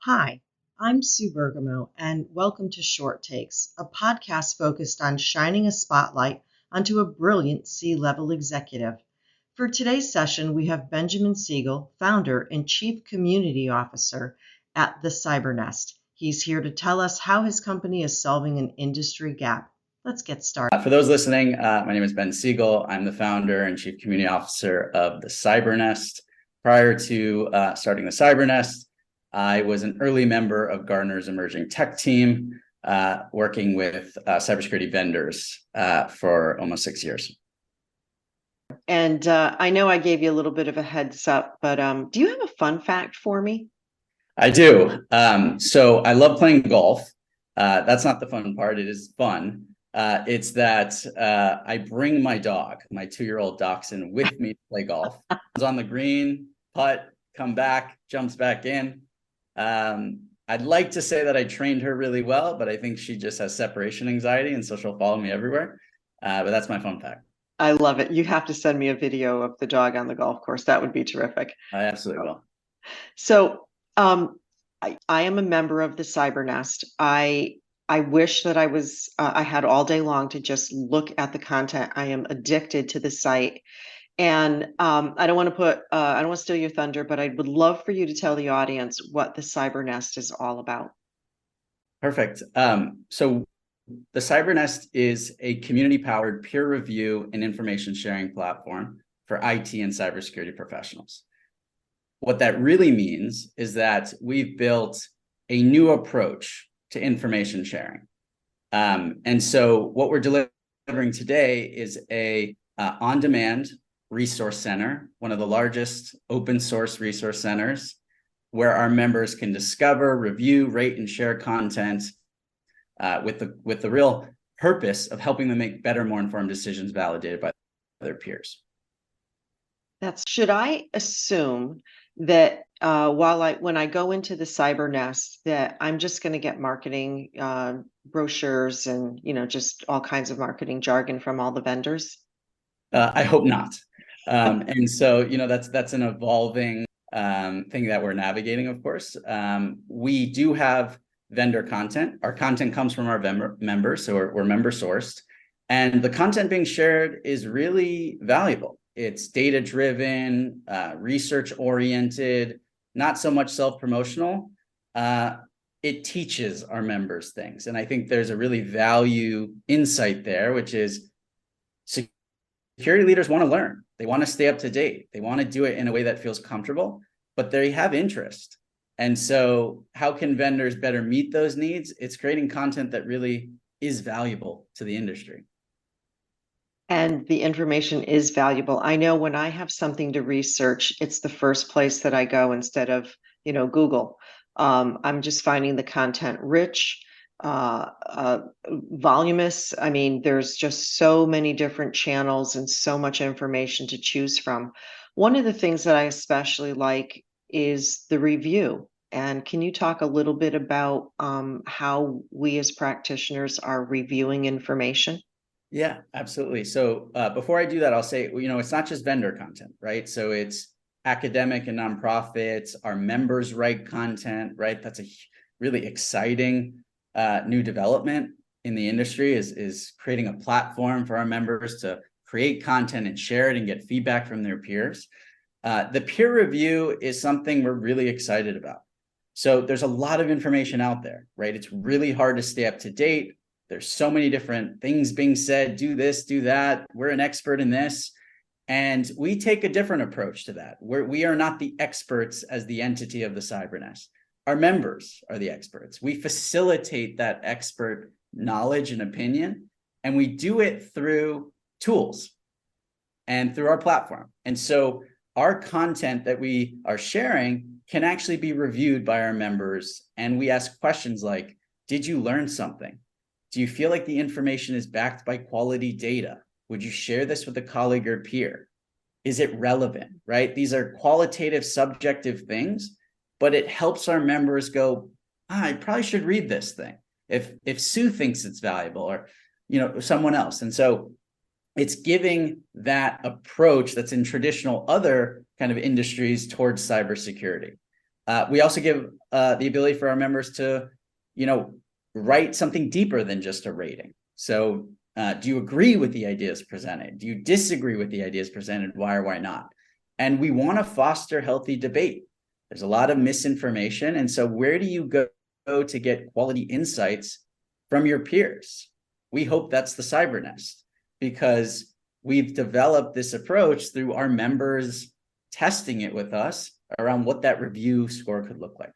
Hi, I'm Sue Bergamo, and welcome to Short Takes, a podcast focused on shining a spotlight onto a brilliant C-level executive. For today's session, we have Benjamin Siegel, founder and chief community officer at the CyberNest. He's here to tell us how his company is solving an industry gap. Let's get started. For those listening, my name is Ben Siegel. I'm the founder and chief community officer of the CyberNest. Prior to starting the CyberNest, I was an early member of Gartner's emerging tech team, working with cybersecurity vendors for almost 6 years. And I know I gave you a little bit of a heads up, but do you have a fun fact for me? I do. So I love playing golf. That's not the fun part. It is fun. It's that I bring my dog, my 2-year-old dachshund, with me to play golf. He's on the green, putt, come back, jumps back in. I'd like to say that I trained her really well, but I think she just has separation anxiety, and so she'll follow me everywhere. But that's my fun fact. I love it. You have to send me a video of the dog on the golf course. That would be terrific. I absolutely will. So, I am a member of the CyberNest. I wish that I had all day long to just look at the content. I am addicted to the site. And I don't want to steal your thunder, but I would love for you to tell the audience what the CyberNest is all about. Perfect. So the CyberNest is a community-powered peer review and information sharing platform for IT and cybersecurity professionals. What that really means is that we've built a new approach to information sharing. And so what we're delivering today is a on-demand resource center, one of the largest open source resource centers, where our members can discover, review, rate, and share content with the real purpose of helping them make better, more informed decisions validated by their peers. Should I assume that when I go into the CyberNest, that I'm just going to get marketing brochures and just all kinds of marketing jargon from all the vendors? I hope not. And so that's an evolving thing that we're navigating. Of course, we do have vendor content. Our content comes from our members, so we're member sourced, and the content being shared is really valuable. It's data-driven, research-oriented, not so much self-promotional. It teaches our members things. And I think there's a really value insight there, which is security leaders want to learn. They want to stay up to date. They want to do it in a way that feels comfortable, but they have interest. And so how can vendors better meet those needs? It's creating content that really is valuable to the industry. And the information is valuable. I know when I have something to research, it's the first place that I go instead of, Google. I'm just finding the content rich, voluminous. I mean, there's just so many different channels and so much information to choose from. One of the things that I especially like is the review. And can you talk a little bit about how we as practitioners are reviewing information? Yeah, absolutely. So before I do that, I'll say, it's not just vendor content, right? So it's academic and nonprofits, our members write content, right? That's a really exciting new development in the industry is creating a platform for our members to create content and share it and get feedback from their peers. The peer review is something we're really excited about. So there's a lot of information out there, right? It's really hard to stay up to date. There's so many different things being said, do this, do that. We're an expert in this. And we take a different approach to that. We are not the experts as the entity of the CyberNest. Our members are the experts. We facilitate that expert knowledge and opinion, and we do it through tools and through our platform. And so our content that we are sharing can actually be reviewed by our members. And we ask questions like, did you learn something? Do you feel like the information is backed by quality data? Would you share this with a colleague or peer? Is it relevant, right? These are qualitative, subjective things, but it helps our members go, I probably should read this thing if Sue thinks it's valuable, or someone else. And so it's giving that approach that's in traditional other kind of industries towards cybersecurity. We also give the ability for our members to, write something deeper than just a rating. So do you agree with the ideas presented? Do you disagree with the ideas presented? Why or why not? And we want to foster healthy debate. There's a lot of misinformation. And so where do you go to get quality insights from your peers? We hope that's the CyberNest, because we've developed this approach through our members testing it with us around what that review score could look like.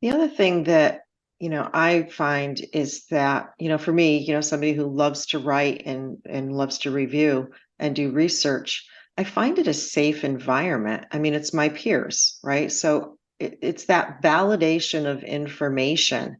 The other thing that, I find is that, for me, somebody who loves to write and loves to review and do research, I find it a safe environment. I mean, it's my peers, right? So it's that validation of information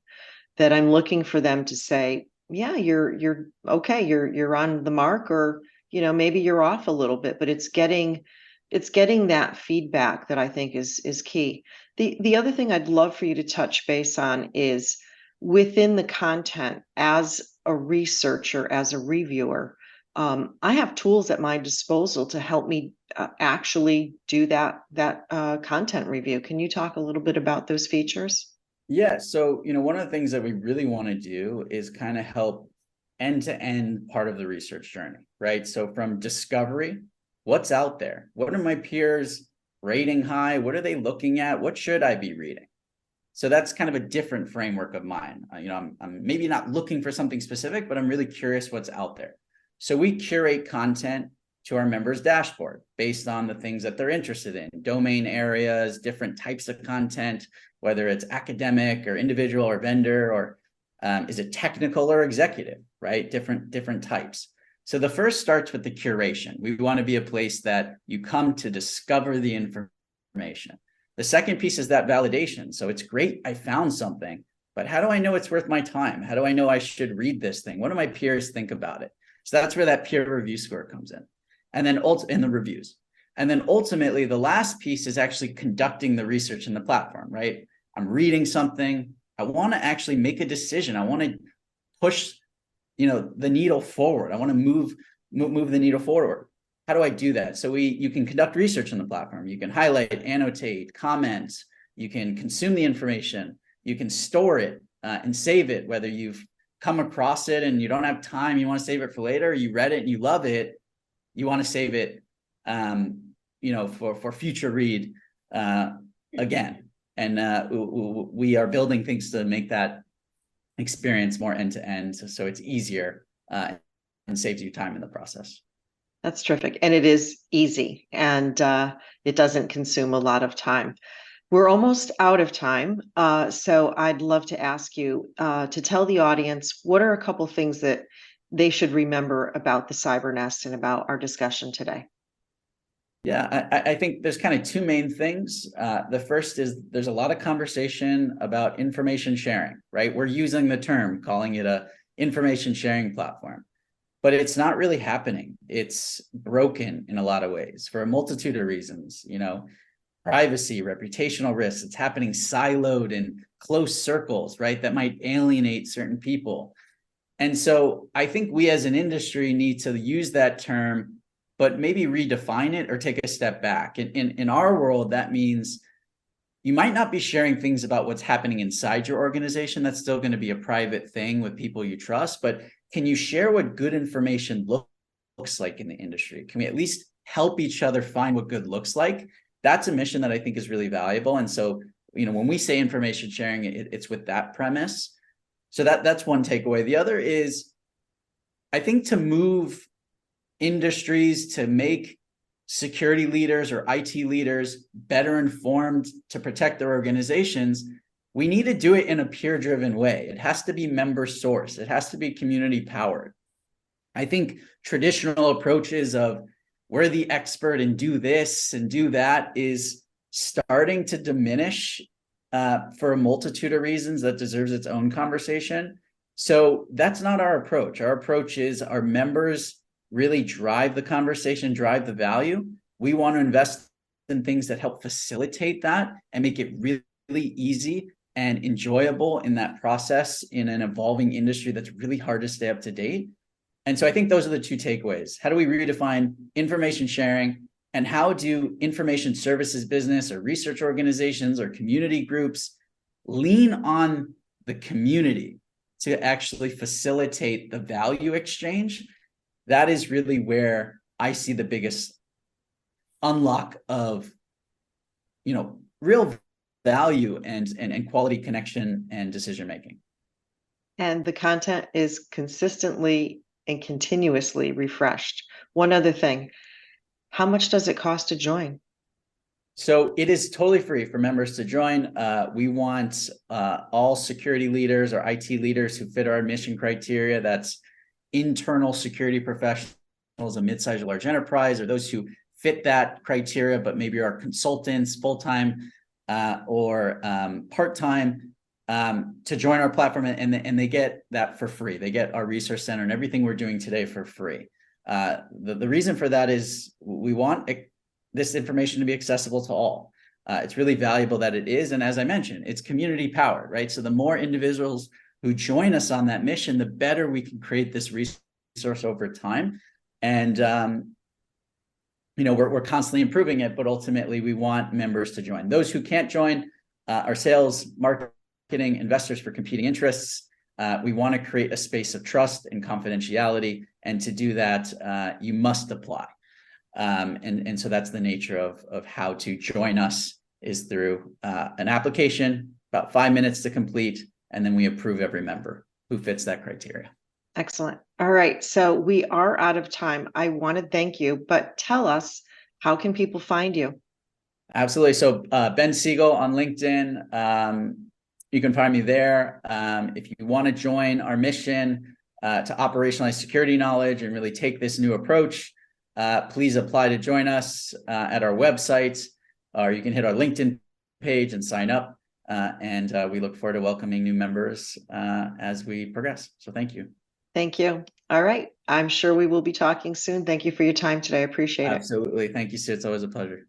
that I'm looking for them to say, yeah, you're okay, you're on the mark, or maybe you're off a little bit, but it's getting that feedback that I think is key. The other thing I'd love for you to touch base on is within the content as a researcher, as a reviewer. I have tools at my disposal to help me actually do that content review. Can you talk a little bit about those features? Yeah. So, one of the things that we really want to do is kind of help end to end part of the research journey, right? So from discovery, what's out there? What are my peers rating high? What are they looking at? What should I be reading? So that's kind of a different framework of mine. I'm maybe not looking for something specific, but I'm really curious what's out there. So we curate content to our members' dashboard based on the things that they're interested in, domain areas, different types of content, whether it's academic or individual or vendor, or is it technical or executive, right? Different types. So the first starts with the curation. We want to be a place that you come to discover the information. The second piece is that validation. So it's great, I found something, but how do I know it's worth my time? How do I know I should read this thing? What do my peers think about it? So that's where that peer review score comes in. And then in the reviews. And then ultimately, the last piece is actually conducting the research in the platform, right? I'm reading something. I want to actually make a decision. I want to push, the needle forward. I want to move the needle forward. How do I do that? So you can conduct research on the platform. You can highlight, annotate, comment. You can consume the information. You can store it and save it, whether you've come across it and you don't have time, you want to save it for later, you read it and you love it, you want to save it, for future read again. And we are building things to make that experience more end to end, so it's easier and saves you time in the process. That's terrific. And it is easy, and it doesn't consume a lot of time. We're almost out of time. So I'd love to ask you to tell the audience, what are a couple things that they should remember about the CyberNest and about our discussion today? Yeah, I think there's kind of two main things. The first is there's a lot of conversation about information sharing, right? We're using the term, calling it a information sharing platform, but it's not really happening. It's broken in a lot of ways for a multitude of reasons, privacy, reputational risks. It's happening siloed in close circles, right? That might alienate certain people. And so I think we as an industry need to use that term, but maybe redefine it or take a step back. In our world, that means you might not be sharing things about what's happening inside your organization. That's still going to be a private thing with people you trust, but can you share what good information looks like in the industry? Can we at least help each other find what good looks like? That's a mission that I think is really valuable. And so, when we say information sharing, it's with that premise. So that's one takeaway. The other is, I think, to move industries to make security leaders or IT leaders better informed to protect their organizations, we need to do it in a peer-driven way. It has to be member sourced. It has to be community powered. I think traditional approaches of we're the expert and do this and do that is starting to diminish for a multitude of reasons that deserves its own conversation. So that's not our approach. Our approach is our members really drive the conversation, drive the value. We want to invest in things that help facilitate that and make it really, really easy and enjoyable in that process in an evolving industry that's really hard to stay up to date. And so I think those are the two takeaways. How do we redefine information sharing And how do information services business or research organizations or community groups lean on the community to actually facilitate the value exchange? That is really where I see the biggest unlock of, real value and quality connection and decision making. And the content is consistently and continuously refreshed. One other thing, how much does it cost to join? So it is totally free for members to join. We want all security leaders or IT leaders who fit our mission criteria. That's internal security professionals, a mid-sized or large enterprise, or those who fit that criteria, but maybe are consultants, full-time or part-time, to join our platform, and they get that for free. They get our resource center and everything we're doing today for free. The reason for that is we want this information to be accessible to all. It's really valuable that it is. And as I mentioned, it's community powered, right? So the more individuals who join us on that mission, the better we can create this resource over time. And, we're constantly improving it, but ultimately we want members to join. Those who can't join are sales, marketing, investors for competing interests. We want to create a space of trust and confidentiality. And to do that, you must apply. And so that's the nature of how to join us, is through an application, about 5 minutes to complete, and then we approve every member who fits that criteria. Excellent. All right. So we are out of time. I want to thank you, but tell us, how can people find you? Absolutely. So Ben Siegel on LinkedIn. You can find me there. If you want to join our mission to operationalize security knowledge and really take this new approach, please apply to join us at our website, or you can hit our LinkedIn page and sign up. And we look forward to welcoming new members as we progress. So thank you. Thank you. All right. I'm sure we will be talking soon. Thank you for your time today. I appreciate it. Absolutely. Thank you, Sid. It's always a pleasure.